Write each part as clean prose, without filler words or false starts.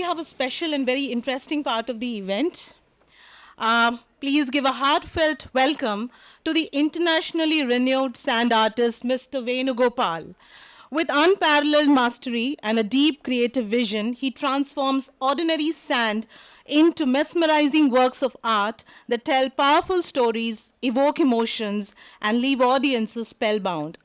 have a special and very interesting part of the event. Please give a heartfelt welcome to the internationally renowned sand artist, Mr. Venugopal. With unparalleled mastery and a deep creative vision, he transforms ordinary sand into mesmerizing works of art that tell powerful stories, evoke emotions, and leave audiences spellbound.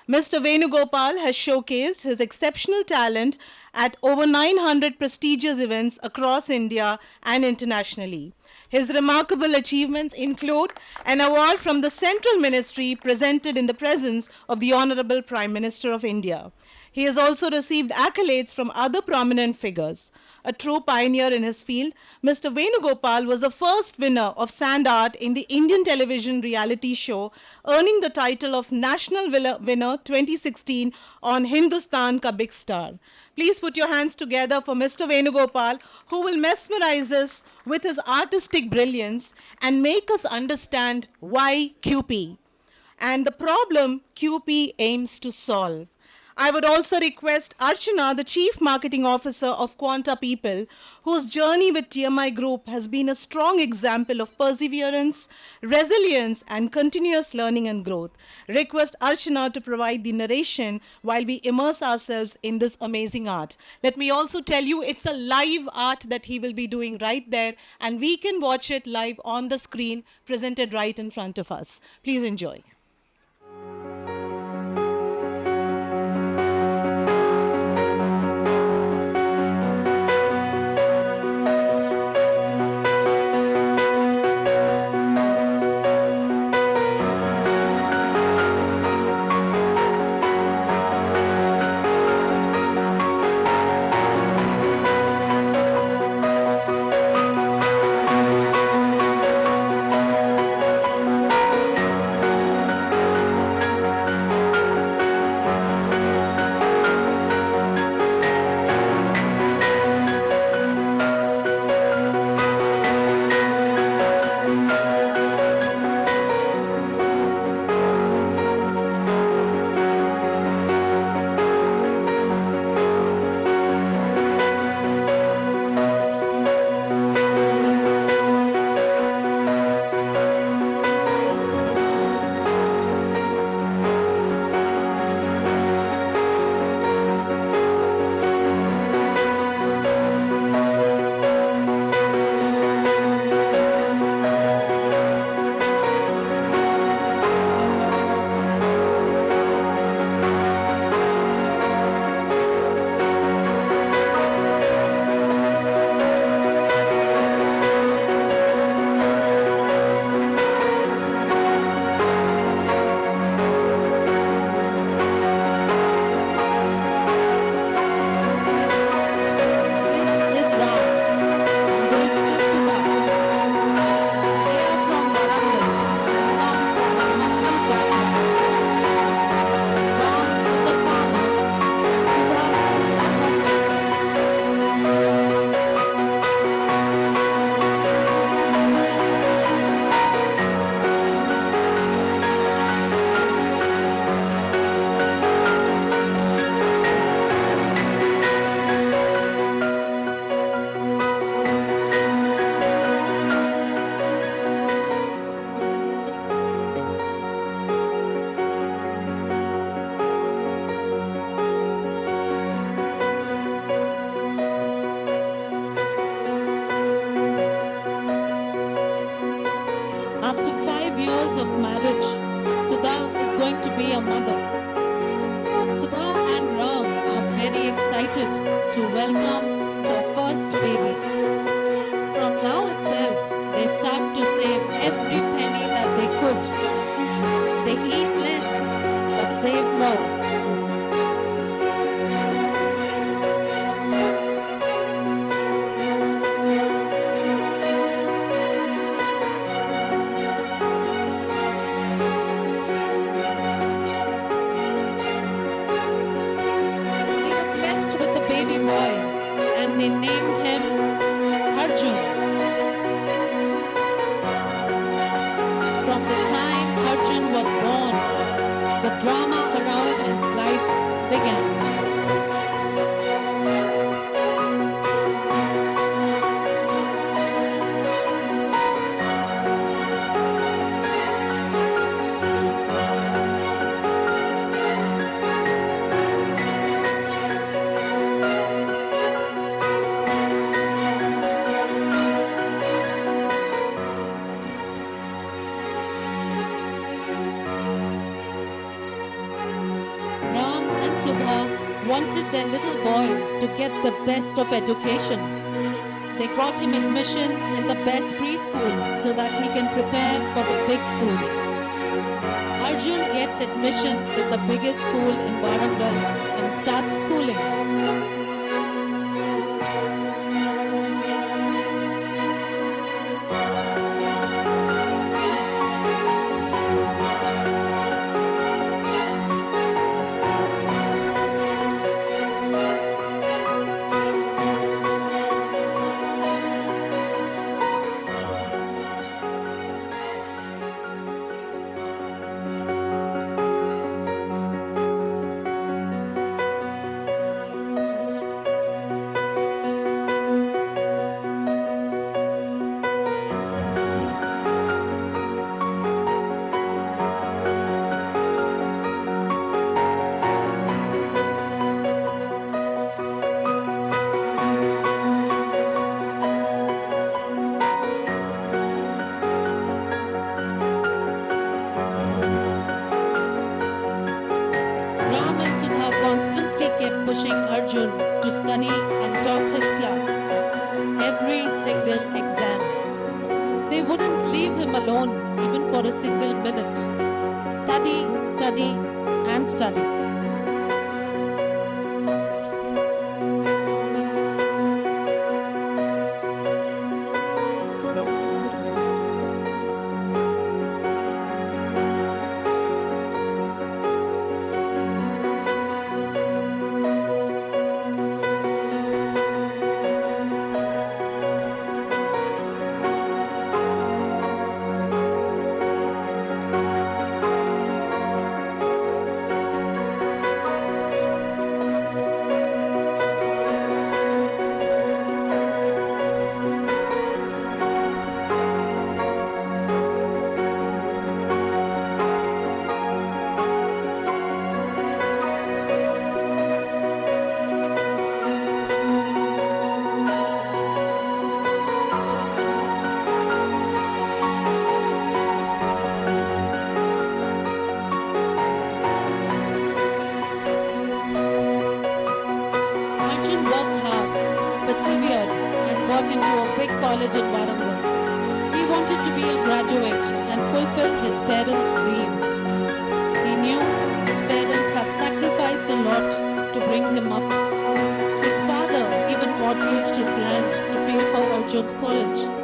Mr. Venugopal has showcased his exceptional talent at over 900 prestigious events across India and internationally. His remarkable achievements include an award from the Central Ministry presented in the presence of the Honorable Prime Minister of India. He has also received accolades from other prominent figures. A true pioneer in his field, Mr. Venugopal was the first winner of sand art in the Indian television reality show, earning the title of National Winner 2016 on Hindustan Ka Big Star. Please put your hands together for Mr. Venugopal, who will mesmerize us with his artistic brilliance and make us understand why QP and the problem QP aims to solve. I would also request Archana, the Chief Marketing Officer of Quanta People, whose journey with TMI Group has been a strong example of perseverance, resilience, and continuous learning and growth. Request Archana to provide the narration while we immerse ourselves in this amazing art. Let me also tell you, it's a live art that he will be doing right there, and we can watch it live on the screen presented right in front of us. Please enjoy. After 5 years of marriage, Sudha is going to be a mother. Sudha and Ram are very excited to welcome their first baby. From now itself, they start to save every penny that they could. They eat less, but save more. And they named him Arjun. From the time Arjun was born, the drama around his life began. wanted their little boy to get the best of education. They got him admission in the best preschool so that he can prepare for the big school. Arjun gets admission in the biggest school in Warangal and starts schooling. Ram and Sudha constantly kept pushing Arjun to study and top his class. Every single exam. They wouldn't leave him alone even for a single minute. Study, study, and study. Arjun worked hard, persevered, and got into a big college in Warangal. He wanted to be a graduate and fulfill his parents' dream. He knew his parents had sacrificed a lot to bring him up. His father even mortgaged his land to pay for Arjun's college.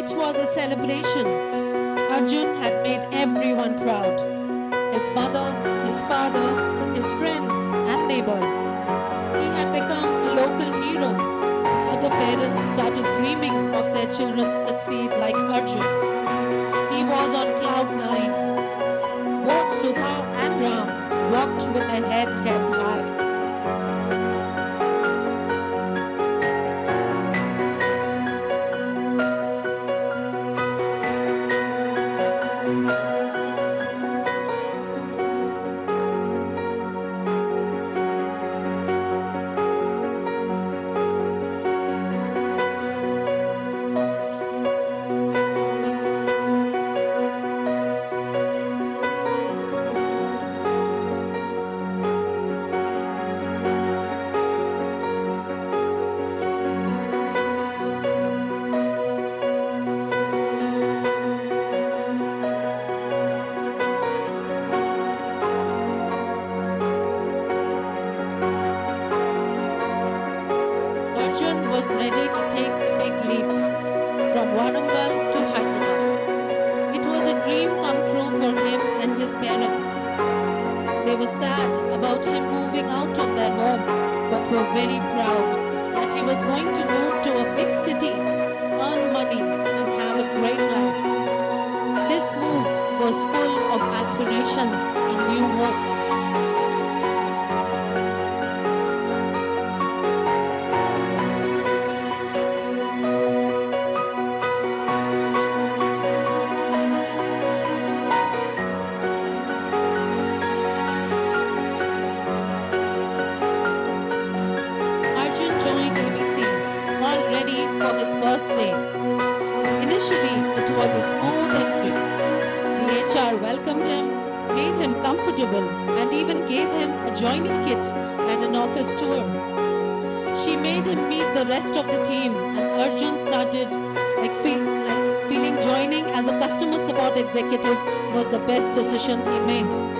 It was a celebration. Arjun had made everyone proud. His mother, his father, his friends and neighbors. He had become a local hero. Other parents started dreaming of their children succeed like Arjun. He was on cloud nine. Both Sudha and Ram walked with their head held high. Arjun was ready to take the big leap from Warangal to Hyderabad. It was a dream come true for him and his parents. They were sad about him moving out of their home, but were very proud that he was going to move to a big city, earn money, and have a great life. This move was full of aspirations and new hope. Arjun joined ABC, all ready for his first day. Initially, it was a smooth entry. The HR welcomed him, made him comfortable, and even gave him a joining kit and an office tour. She made him meet the rest of the team, and Arjun started feeling joining as a customer support executive was the best decision he made.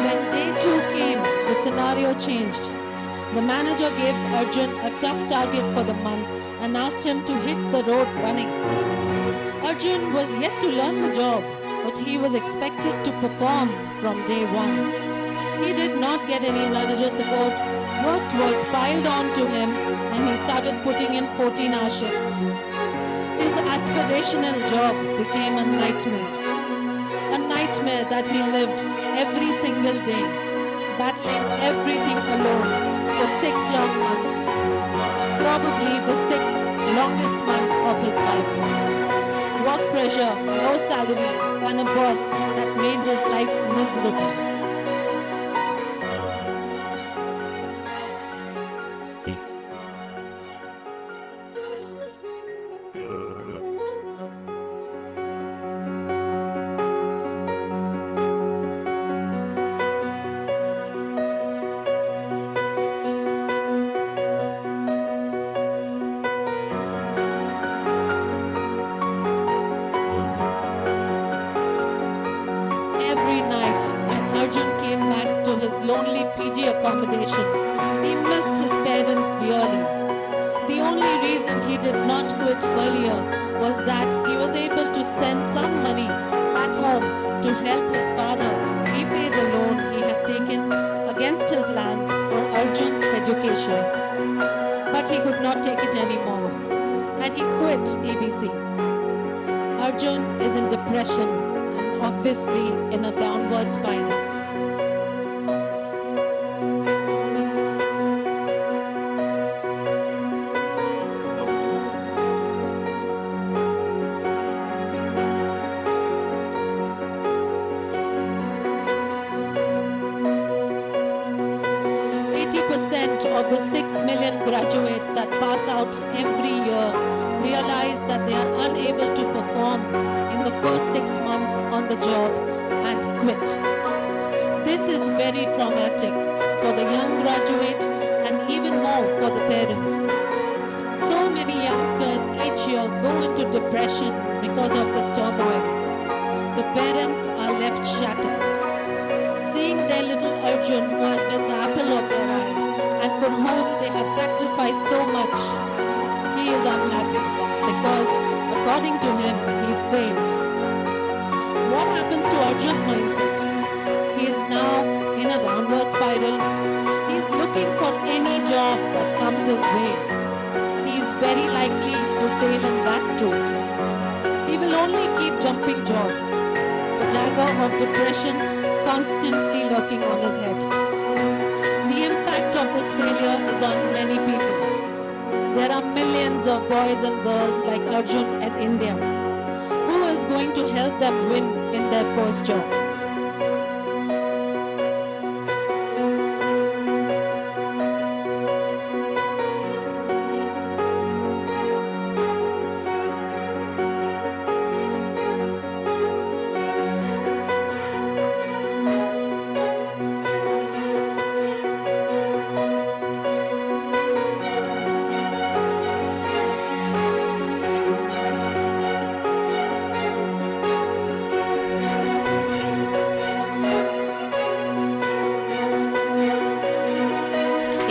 When day two came, the scenario changed. The manager gave Arjun a tough target for the month and asked him to hit the road running. Arjun was yet to learn the job, but he was expected to perform from day one. He did not get any manager support. Work was piled on to him and he started putting in 14-hour shifts. His aspirational job became a nightmare. A nightmare that he lived every single day, battling everything alone for 6 long months. Probably the 6th longest months of his life. Work pressure, no salary, and a boss that made his life miserable. Every night, when Arjun came back to his lonely PG accommodation, he missed his parents dearly. The only reason he did not quit earlier was that he was able to send some money back home to help his father repay the loan he had taken against his land for Arjun's education. But he could not take it anymore, and he quit ABC. Arjun is in depression and obviously in a downward spiral. 80% of the 6 million graduates that pass out every year realize that they are unable to perform in the first 6 months on the job and quit. This is very traumatic for the young graduate and even more for the parents. So many youngsters each year go into depression because of this turmoil. The parents are left shattered. Seeing their little Arjun, who has been the apple of their eye and for whom they have sacrificed so much, he is unhappy because, according to him, he failed. What happens to Arjun's mindset? He is now in a downward spiral. He is looking for any job that comes his way. He is very likely to fail in that too. He will only keep jumping jobs. The dagger of depression constantly lurking on his head. The impact of this failure is on many people. There are millions of boys and girls like Arjun in India. Who is going to help them win in their first job?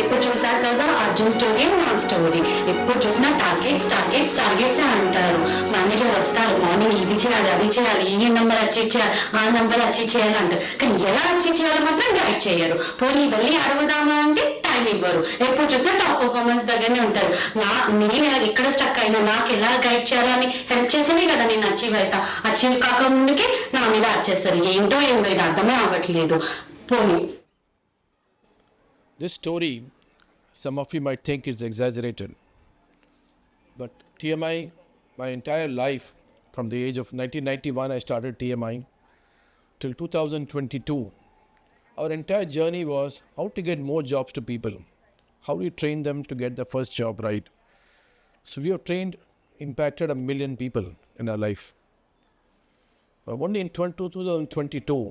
ఇప్పుడు చూసారు కదా Arjun story నా story. ఎప్పుడు చూసినా targets targets targets అంటారు. Manager వస్తారు, morning ఇది చేయాలి అది చేయాలి, ఈ నెంబర్ అచీవ్ చేయాలి ఆ నెంబర్ అచీవ్ చేయాలి అంటారు. కానీ ఎలా అచీవ్ చేయాలో మాత్రం గైడ్ చేయరు. పోనీ వెళ్ళి అడుగుదామా అంటే టైం ఇవ్వరు. ఎప్పుడు చూసినా టాప్ పర్ఫార్మెన్స్ దగ్గరనే ఉంటారు. నేను ఎక్కడ స్టక్ అయినా నాకు ఎలా గైడ్ చేయాలని హెల్ప్ చేసేనే కదా నేను అచీవ్ అవుతా. అచీవ్ కాక ముందుకే నా మీద వచ్చేస్తారు. ఏంటో ఏంటో ఇది అర్థమే అవ్వట్లేదు. పోనీ This story, some of you might think is exaggerated, but TMI, my entire life, from the age of 1991 I started TMI till 2022, our entire journey was how to get more jobs to people, how we train them to get the first job right. So we have impacted 1 million people in our life. But only in 2022,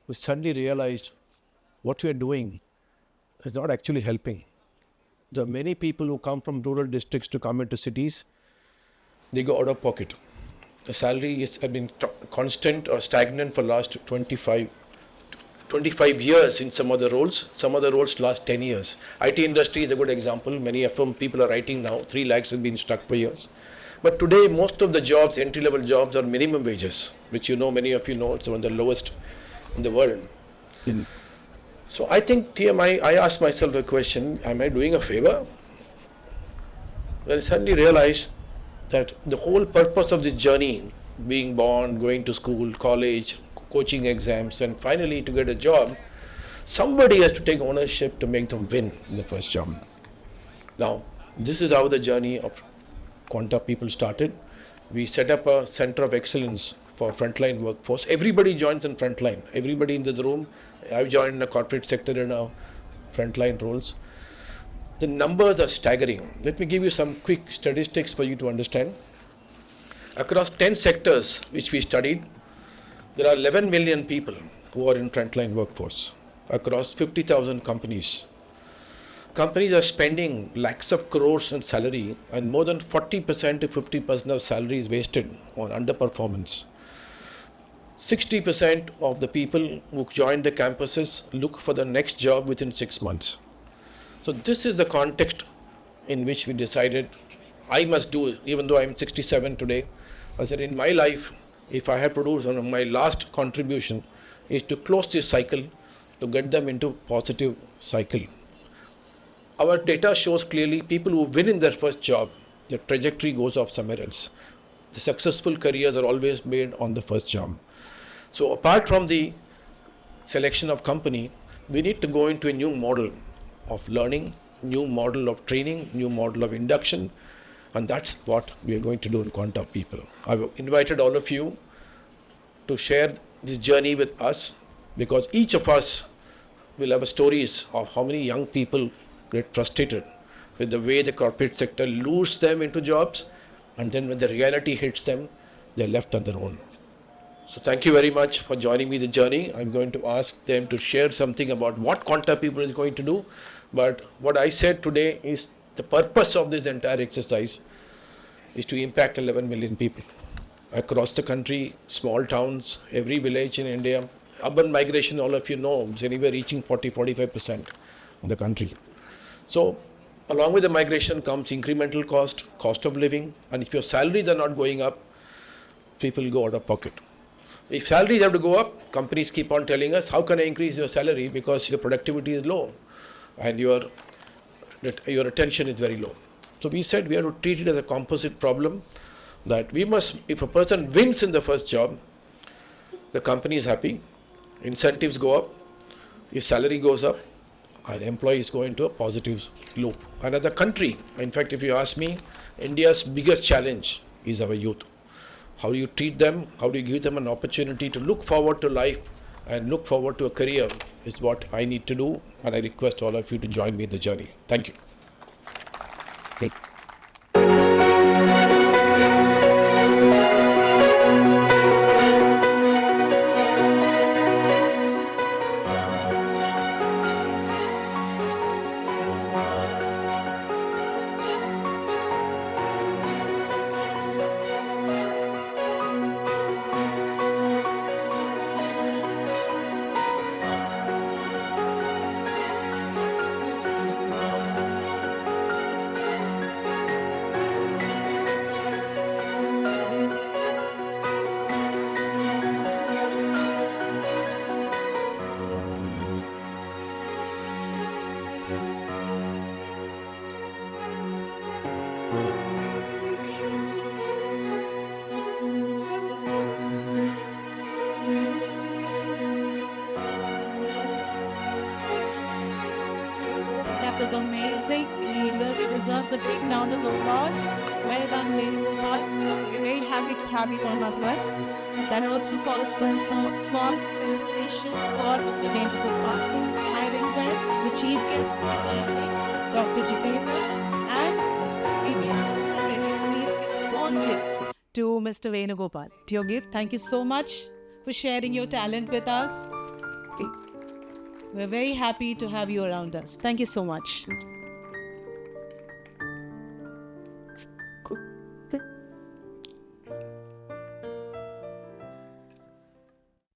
we suddenly realized what we are doing is not actually helping. There are many people who come from rural districts to come into cities. They go out of pocket. The salary has been constant or stagnant for last 25 years in some of the roles. Some of the roles last 10 years. IT industry is a good example. Many of them people are writing now. 3 lakhs have been stuck for years. But today most of the jobs, entry-level jobs, are minimum wages, which many of you know, it's one of the lowest in the world. So I think TMI, I asked myself a question, am I doing a favor? Then I suddenly realized that the whole purpose of this journey, being born, going to school, college, coaching exams, and finally to get a job, somebody has to take ownership to make them win in the first job. Now, this is how the journey of Quanta people started. We set up a center of excellence for frontline workforce. Everybody joins in frontline. Everybody in this room, I've joined in the corporate sector in our frontline roles. The numbers are staggering. Let me give you some quick statistics for you to understand. Across 10 sectors which we studied, there are 11 million people who are in frontline workforce across 50,000 companies. Companies are spending lakhs of crores on salary, and more than 40% to 50% of salary is wasted on underperformance. 60% of the people who join the campuses look for the next job within 6 months. So this is the context in which we decided I must do it. Even though I'm 67 today, I said in my life, if I have to do my last contribution, is to close this cycle, to get them into positive cycle. Our data shows clearly people who win in their first job, their trajectory goes off somewhere else. The successful careers are always made on the first job. So apart from the selection of company, we need to go into a new model of learning, new model of training, new model of induction, and that's what we are going to do in Quanta people. I've invited all of you to share this journey with us, because each of us will have stories of how many young people get frustrated with the way the corporate sector lures them into jobs, and then when the reality hits them, they're left on their own. So thank you very much for joining me the journey. I'm going to ask them to share something about what Quanta people is going to do. But what I said today is the purpose of this entire exercise is to impact 11 million people across the country, small towns, every village in India. Urban migration, all of you know, is anywhere reaching 40-45% of the country. So along with the migration comes incremental cost of living, and if your salaries are not going up, people go out of pocket. If salaries have to go up, companies keep on telling us, how can I increase your salary? Because your productivity is low and your attention is very low. So we said we have to treat it as a composite problem, that we must, if a person wins in the first job, the company is happy, incentives go up, his salary goes up, and employees go into a positive loop. And as a country, in fact, if you ask me, India's biggest challenge is our youth. How do you treat them? How do you give them an opportunity to look forward to life and look forward to a career is what I need to do, and I request all of you to join me in the journey. Thank you. That was amazing. He really deserves a big round of applause. Well done, Venugopal. We're very happy to have you on our bus. That also calls for a small felicitation for Mr. Venugopal. I request the chief guest for the evening, Dr. Jitendra and Mr. Vivian. Please give a small gift To Mr. Venugopal, to your gift. Thank you so much for sharing your talent with us. We're very happy to have you around us. Thank you so much.